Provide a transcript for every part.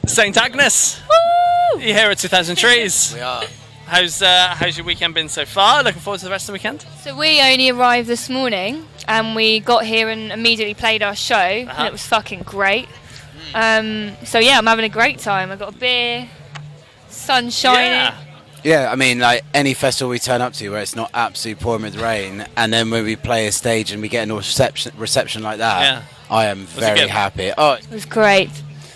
Saint Agnes. Woo! You're here at 2000 Trees. We are. How's your weekend been so far? Looking forward to the rest of the weekend? So we only arrived this morning and we got here and immediately played our show and it was fucking great. So yeah, I'm having a great time. I've got a beer, sun shining. Yeah, I mean, like any festival we turn up to where it's not absolutely pouring with rain, and then when we play a stage and we get a reception like that, I am very happy. Oh, It was great.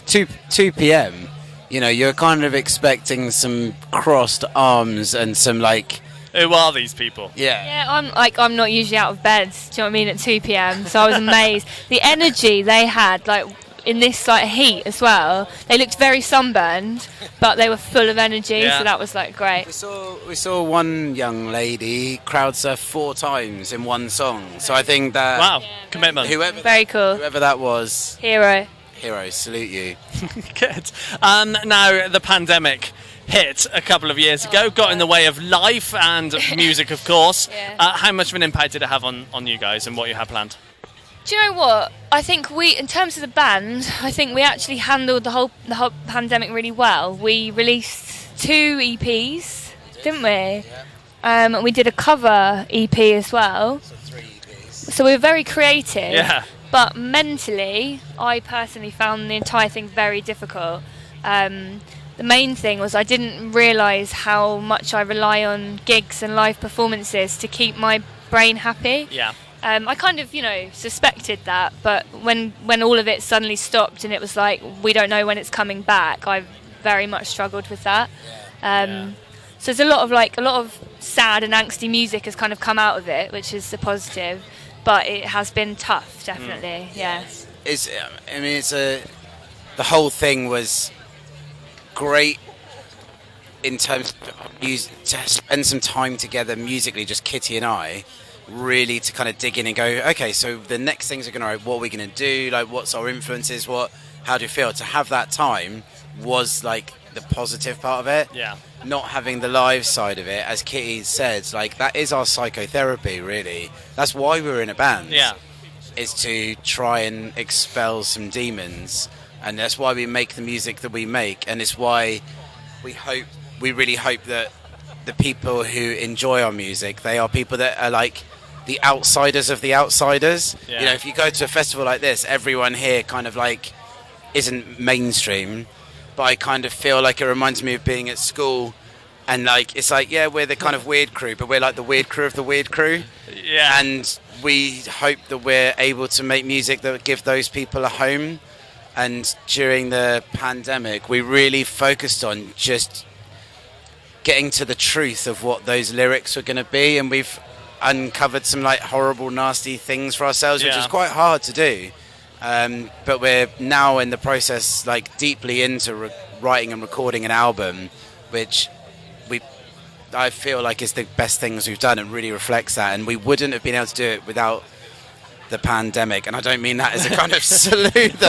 2 p.m. You know, you're kind of expecting some crossed arms and some like. Who are these people? Yeah, I'm not usually out of bed. Do you know what I mean? At 2 p.m. So I was amazed. The energy they had, like in this like heat as well. They looked very sunburned, but they were full of energy. So that was like great. We saw one young lady crowd surf 4 times in one song. So I think that commitment. Very cool. Whoever that was, hero, salute you. Good. Now the pandemic hit a couple of years ago, got in the way of life and music, of course. How much of an impact did it have on you guys and what you had planned? Do you know what? I think in terms of the band, I think we actually handled the whole pandemic really well. We released 2 EPs, didn't we? Yeah. We did a cover EP as well. So 3 EPs. So we were very creative. Yeah. But mentally, I personally found the entire thing very difficult. The main thing was I didn't realise how much I rely on gigs and live performances to keep my brain happy. Yeah. I kind of, suspected that, but when all of it suddenly stopped and it was like, we don't know when it's coming back, I very much struggled with that. So there's a lot of sad and angsty music has kind of come out of it, which is a positive, but it has been tough, definitely. The whole thing was great in terms of to spend some time together musically, just Kitty and I, really to kind of dig in and go, okay, so the next things are going to, what are we going to do, like what's our influences, how do you feel? To have that time was like the positive part of it. Not having the live side of it, as Kitty said, like that is our psychotherapy, really. That's why we're in a band, is to try and expel some demons, and that's why we make the music that we make, and it's why we really hope that the people who enjoy our music, they are people that are like the outsiders of the outsiders. You know, if you go to a festival like this, everyone here kind of like isn't mainstream, but I kind of feel like it reminds me of being at school, and like it's like we're the kind of weird crew, but we're like the weird crew of the weird crew. And we hope that we're able to make music that would give those people a home. And during the pandemic, we really focused on just getting to the truth of what those lyrics were going to be, and we've uncovered some like horrible, nasty things for ourselves, which is quite hard to do. But we're now in the process, like deeply into writing and recording an album, which I feel like is the best things we've done and really reflects that. And we wouldn't have been able to do it without the pandemic. And I don't mean that as a kind of salute.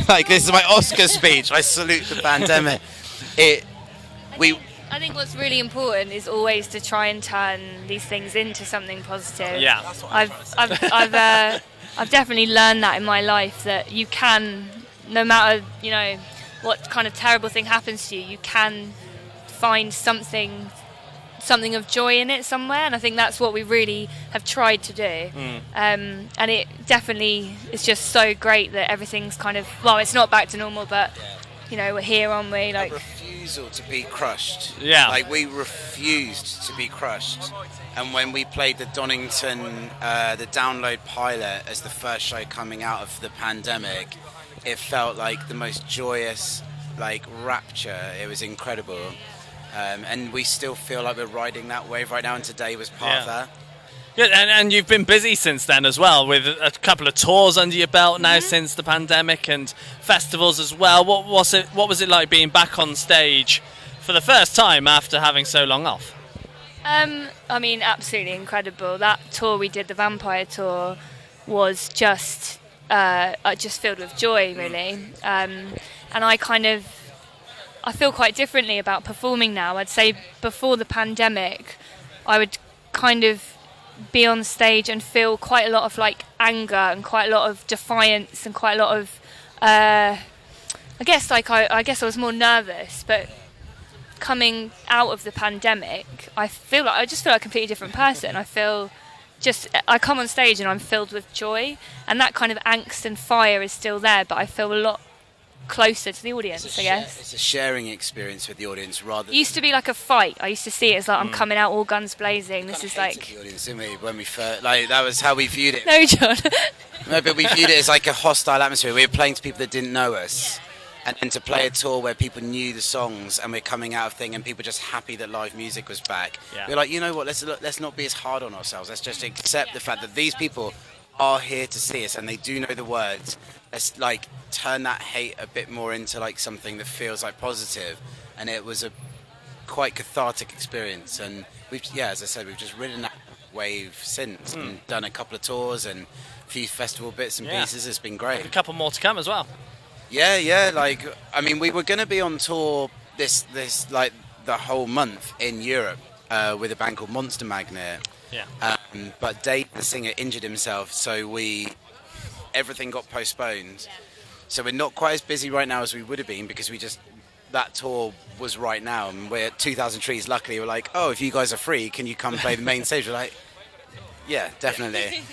Like this is my Oscar speech. I salute the pandemic. I think what's really important is always to try and turn these things into something positive. I've definitely learned that in my life, that you can, no matter what kind of terrible thing happens to you, you can find something of joy in it somewhere, and I think that's what we really have tried to do. And it definitely is just so great that everything's kind of, well, it's not back to normal, but we're here, aren't we? Like a refusal to be crushed. Like we refused to be crushed. And when we played the Donington, the Download pilot as the first show coming out of the pandemic, it felt like the most joyous, like rapture. It was incredible. And we still feel like we're riding that wave right now, and today was part of that. Good, and you've been busy since then as well, with a couple of tours under your belt now since the pandemic, and festivals as well. What was it like being back on stage for the first time after having so long off? I mean, absolutely incredible. That tour we did, the Vampire tour, was just filled with joy, really. And I feel quite differently about performing now. I'd say before the pandemic, I would kind of be on stage and feel quite a lot of like anger and quite a lot of defiance and quite a lot of I I guess I was more nervous, but coming out of the pandemic, I just feel like a completely different person. I come on stage and I'm filled with joy, and that kind of angst and fire is still there, but I feel a lot closer to the audience, I guess. It's a sharing experience with the audience rather It used to be like a fight. I used to see it as like I'm coming out all guns blazing. This is like the audience, didn't we? When we first, like, that was how we viewed it. no, John. No, but we viewed it as like a hostile atmosphere. We were playing to people that didn't know us. And then to play a tour where people knew the songs and we're coming out of thing and people just happy that live music was back. Yeah. We're like, you know what, let's not be as hard on ourselves. Let's just accept the fact that these people are here to see us and they do know the words. Let's like turn that hate a bit more into like something that feels like positive. And it was a quite cathartic experience. And as I said, we've just ridden that wave since and done a couple of tours and a few festival bits and pieces. It's been great. A couple more to come as well. Yeah. Like, I mean, we were going to be on tour this like the whole month in Europe with a band called Monster Magnet. Yeah. But Dave, the singer, injured himself, so everything got postponed. So we're not quite as busy right now as we would have been because that tour was right now, and we're at 2,000 Trees. Luckily, we're like, oh, if you guys are free, can you come play the main stage? We're like, yeah, definitely.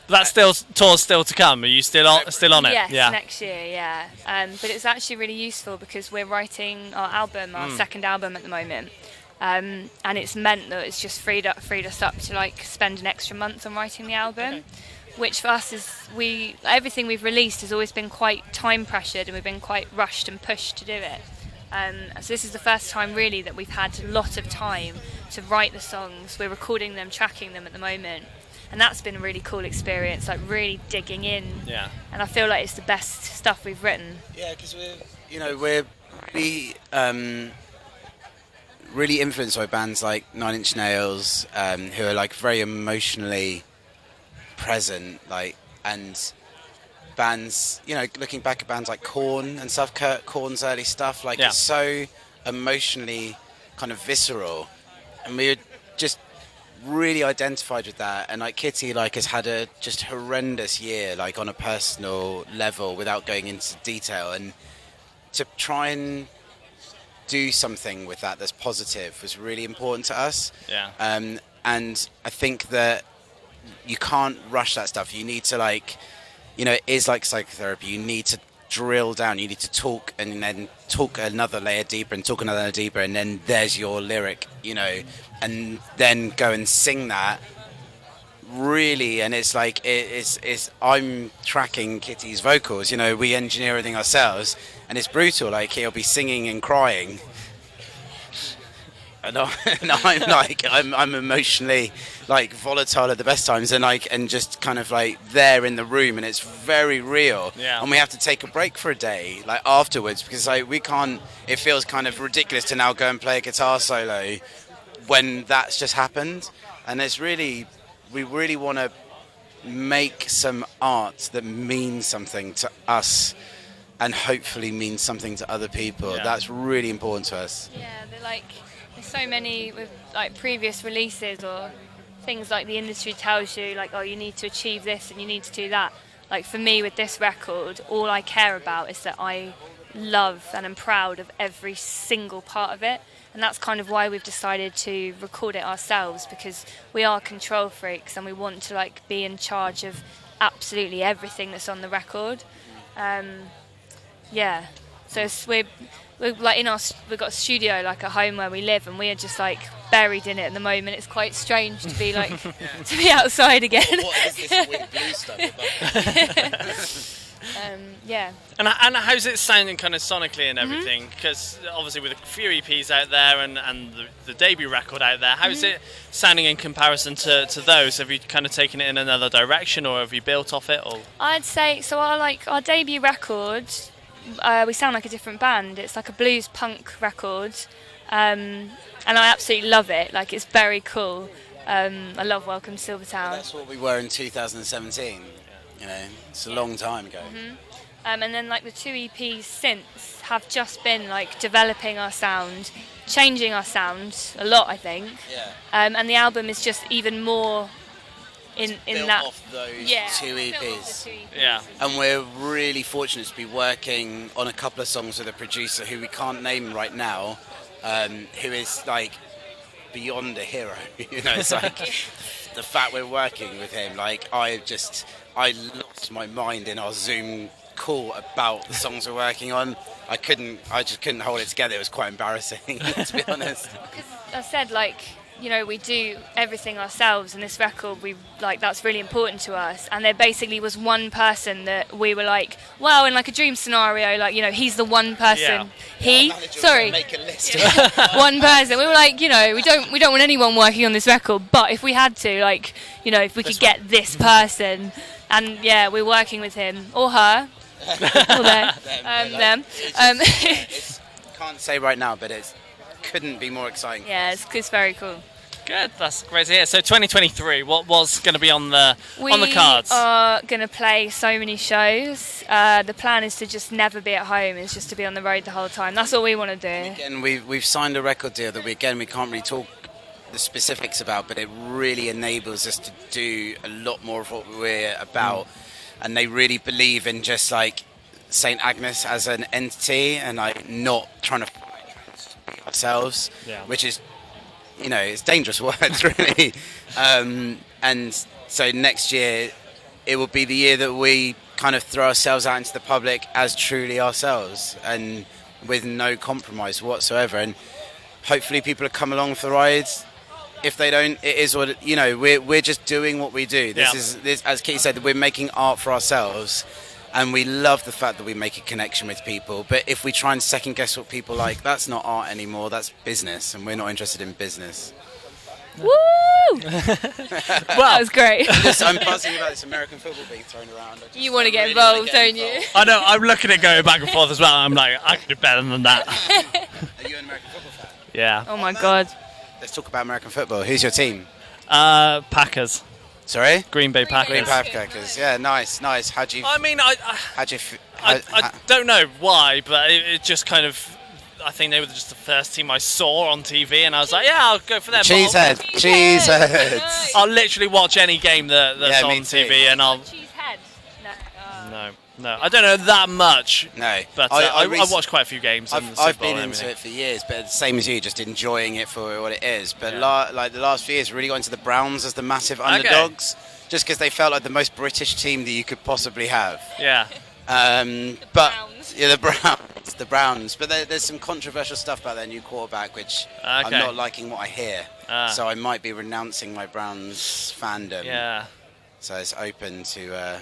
That tour's still to come. Are you still on it? Yes, Yeah. next year, yeah. But it's actually really useful because we're writing our second album at the moment. And it's meant that it's just freed us up to like spend an extra month on writing the album, which for us is everything we've released has always been quite time pressured and we've been quite rushed and pushed to do it. So this is the first time really that we've had a lot of time to write the songs. We're recording them, tracking them at the moment, and that's been a really cool experience, like really digging in. Yeah. And I feel like it's the best stuff we've written. Yeah, because we're really influenced by bands like Nine Inch Nails, who are like very emotionally present, like, and bands, looking back at bands like Korn and stuff, Korn's early stuff, like it's so emotionally kind of visceral, and we were just really identified with that. And like Kitty, like, has had a just horrendous year, like on a personal level, without going into detail, and to try and do something with that's positive was really important to us. Yeah. And I think that you can't rush that stuff. You need to, like, it is like psychotherapy. You need to drill down. You need to talk and then talk another layer deeper and talk another layer deeper, and then there's your lyric, and then go and sing that really. And it's like it's I'm tracking Kitty's vocals. We engineer everything ourselves, and it's brutal. Like, he'll be singing and crying, and I'm like I'm emotionally like volatile at the best times, and just kind of like there in the room, and it's very real. Yeah. And we have to take a break for a day, like afterwards, because like we can't. It feels kind of ridiculous to now go and play a guitar solo when that's just happened, and we really want to make some art that means something to us and hopefully means something to other people. Yeah. That's really important to us. Yeah, there's so many with like previous releases or things like the industry tells you, like, oh, you need to achieve this and you need to do that. Like, for me with this record, all I care about is that I love and am proud of every single part of it. And that's kind of why we've decided to record it ourselves, because we are control freaks and we want to like be in charge of absolutely everything that's on the record. So we're like we've got a studio like at home where we live, and we are just like buried in it at the moment. It's quite strange to be like to be outside again. What is this weird blue stuff about? And And how's it sounding kind of sonically and everything? Because obviously with a few EPs out there and the debut record out there, how's it sounding in comparison to those? Have you kind of taken it in another direction, or have you built off it? Or I'd say so. Our debut record, we sound like a different band. It's like a blues punk record, and I absolutely love it. Like, it's very cool. I love Welcome to Silvertown. That's what we were in 2017. It's a long time ago. And then like the two EPs since have just been like developing our sound, changing our sound a lot, I think. Yeah. And the album is just even more in Built that. off those Yeah, two built off EPs. the two EPs. Yeah. And we're really fortunate to be working on a couple of songs with a producer who we can't name right now, who is like beyond a hero. You know, it's like the fact we're working with him. Like I lost my mind in our Zoom call about the songs we're working on. I just couldn't hold it together. It was quite embarrassing, to be honest. I said, like, you know, we do everything ourselves, and this record, that's really important to us. And there basically was one person that we were like, well, in like a dream scenario, like, you know, he's the one person. Make a list. One person. We were like, you know, we don't want anyone working on this record, but if we had to, like, you know, if we could get this person, and yeah, we're working with him or her or them. Can't say right now, but it couldn't be more exciting. Yeah, it's very cool. Good, that's great to hear. So 2023, what was going to be on the cards? We are going to play so many shows. The plan is to just never be at home. It's just to be on the road the whole time. That's all we want to do. Again, we've signed a record deal that we can't really talk the specifics about, but it really enables us to do a lot more of what we're about. And they really believe in just like Saint Agnes as an entity, and like not trying to ourselves, which is, you know, it's dangerous words really. And so next year it will be the year that we kind of throw ourselves out into the public as truly ourselves and with no compromise whatsoever, and hopefully people will come along for the ride. If they don't, it is what you know. We're just doing what we do. This is as Keith said, we're making art for ourselves. And we love the fact that we make a connection with people. But if we try and second guess what people like, that's not art anymore, that's business. And we're not interested in business. Woo! That was great. I'm buzzing about this American football being thrown around. You want to get involved, don't you? I know, I'm looking at going back and forth as well. I'm like, I can do better than that. Are you an American football fan? Yeah. Oh my God. Let's talk about American football. Who's your team? Packers. Sorry? Green Bay Packers. Green Bay Packers. Yeah, nice. How'd you... I mean, I don't know why, but it just kind of... I think they were just the first team I saw on TV, and I was like, yeah, I'll go for them. Cheesehead. I'll literally watch any game that's on me too. TV, and I'll... Cheesehead. No, I don't know that much. No. But I watched quite a few games. I've been into it for years, but same as you, just enjoying it for what it is. But like the last few years, really got into the Browns as the massive underdogs, just because they felt like the most British team that you could possibly have. Yeah. But yeah, the Browns. But there's some controversial stuff about their new quarterback, which I'm not liking what I hear. So I might be renouncing my Browns fandom. Yeah. So it's open to.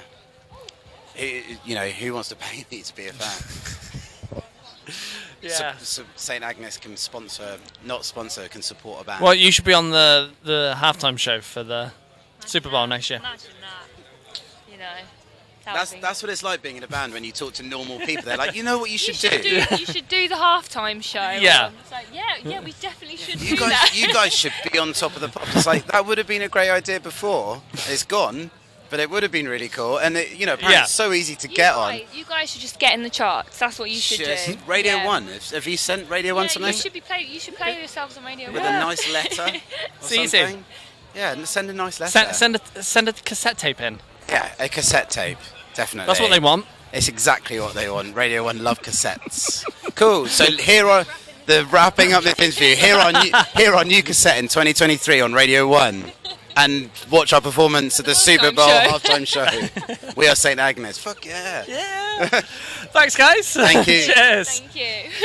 Who wants to pay me to be a fan? Yeah. So Saint Agnes can can support a band. Well, you should be on the halftime show for the Super Bowl next year. Imagine that. You know. That's what it's like being in a band when you talk to normal people. They're like, you know what you should do? You should do the halftime show. Yeah. It's like, yeah, we definitely should do that. You guys should be on top of the pops. It's like, that would have been a great idea before. It's gone. But it would have been really cool, and apparently it's so easy to get on. You guys should just get in the charts. That's what you should do. Radio 1. Have you sent Radio 1 something? You should play yourselves on Radio 1 with a nice letter. Or something. Yeah, send a nice letter. Send a cassette tape in. Yeah, a cassette tape, definitely. That's what they want. It's exactly what they want. Radio 1 love cassettes. Cool. So here are the wrapping up this interview. Here on New Cassette in 2023 on Radio 1. And watch our performance at the Super Bowl halftime show. We are Saint Agnes. Fuck yeah. Yeah. Thanks, guys. Thank you. Cheers. Thank you.